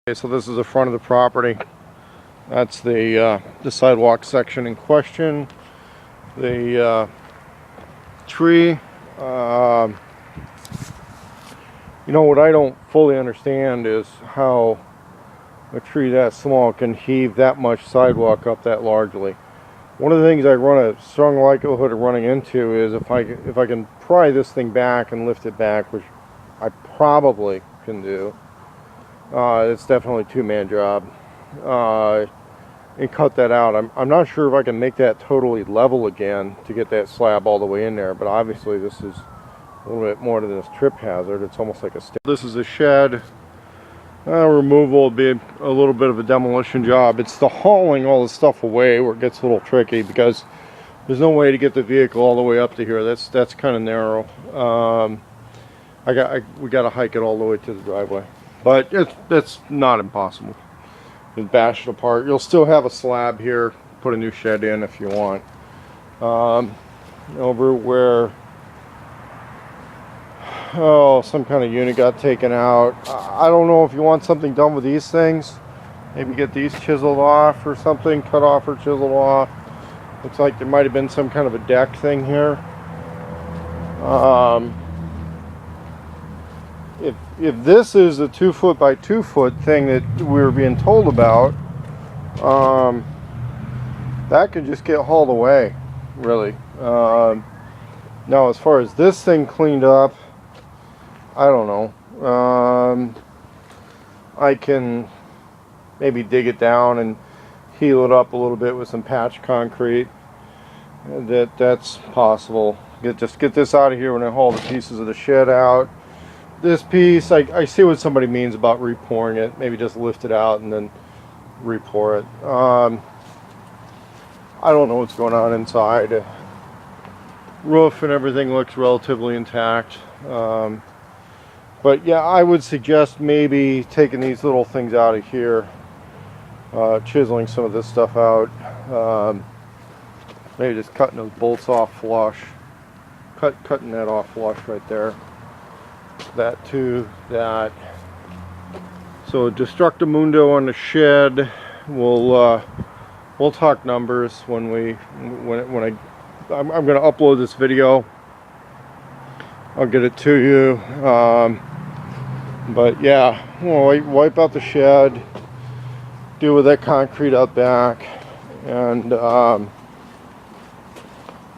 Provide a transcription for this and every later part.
Okay, so this is the front of the property. That's the sidewalk section in question. The tree, you know, what I don't fully understand is how a tree that small can heave that much sidewalk up that largely. One of the things I run a strong likelihood of running into is if I can pry this thing back and lift it back, which I probably can do. It's definitely a two-man job, and cut that out. I'm not sure if I can make that totally level again to get that slab all the way in there, but obviously this is a little bit more than this trip hazard. It's almost like a this is a shed. Removal will be a little bit of a demolition job. It's the hauling all the stuff away where it gets a little tricky, because there's no way to get the vehicle all the way up to here. That's kind of narrow. We got to hike it all the way to the driveway. But it's not impossible. You bash it apart. You'll still have a slab here. Put a new shed in if you want. Over where some kind of unit got taken out. I don't know if you want something done with these things. Maybe get these chiseled off or something. Cut off or chiseled off. Looks like there might have been some kind of a deck thing here. If this is a 2 foot by 2 foot thing that we were being told about, that could just get hauled away, really. Now, as far as this thing cleaned up, I don't know. I can maybe dig it down and heal it up a little bit with some patch concrete. That's possible. Just get this out of here when I haul the pieces of the shed out. This piece, I see what somebody means about repouring it. Maybe just lift it out and then repour it. I don't know what's going on inside. Roof and everything looks relatively intact. But yeah, I would suggest maybe taking these little things out of here, chiseling some of this stuff out. Maybe just cutting those bolts off flush. Cutting that off flush right there. That to that. So destructimundo on the shed. We'll talk numbers when I'm going to upload this video. I'll get it to you. But yeah, we'll wipe out the shed, deal with that concrete out back, and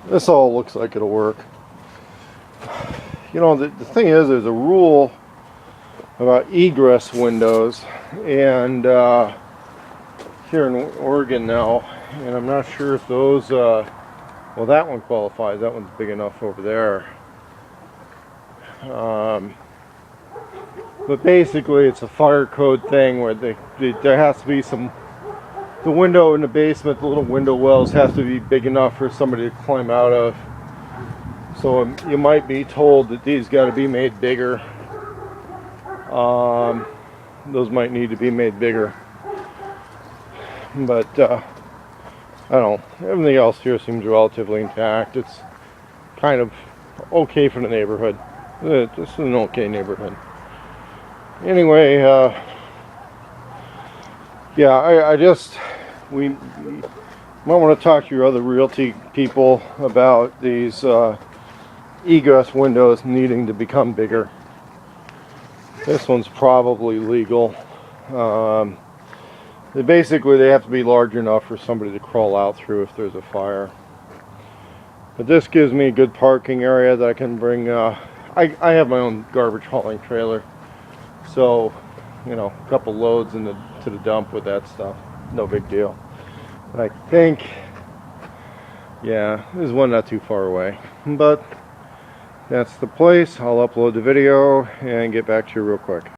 this all looks like it'll work. You know, the thing is, there's a rule about egress windows, and here in Oregon now, and I'm not sure if those, well, that one qualifies. That one's big enough over there. But basically, it's a fire code thing where there has to be some. The window in the basement, the little window wells, have to be big enough for somebody to climb out of. So you might be told that these got to be made bigger. Those might need to be made bigger. But I don't know. Everything else here seems relatively intact. It's kind of okay for the neighborhood. This is an okay neighborhood. Anyway, yeah, we might want to talk to your other realty people about these egress windows needing to become bigger. This one's probably legal. Basically, they have to be large enough for somebody to crawl out through if there's a fire. But this gives me a good parking area that I can bring. I have my own garbage hauling trailer, so you know, a couple loads to the dump with that stuff. No big deal. But I think, yeah, there's one not too far away. But that's the place. I'll upload the video and get back to you real quick.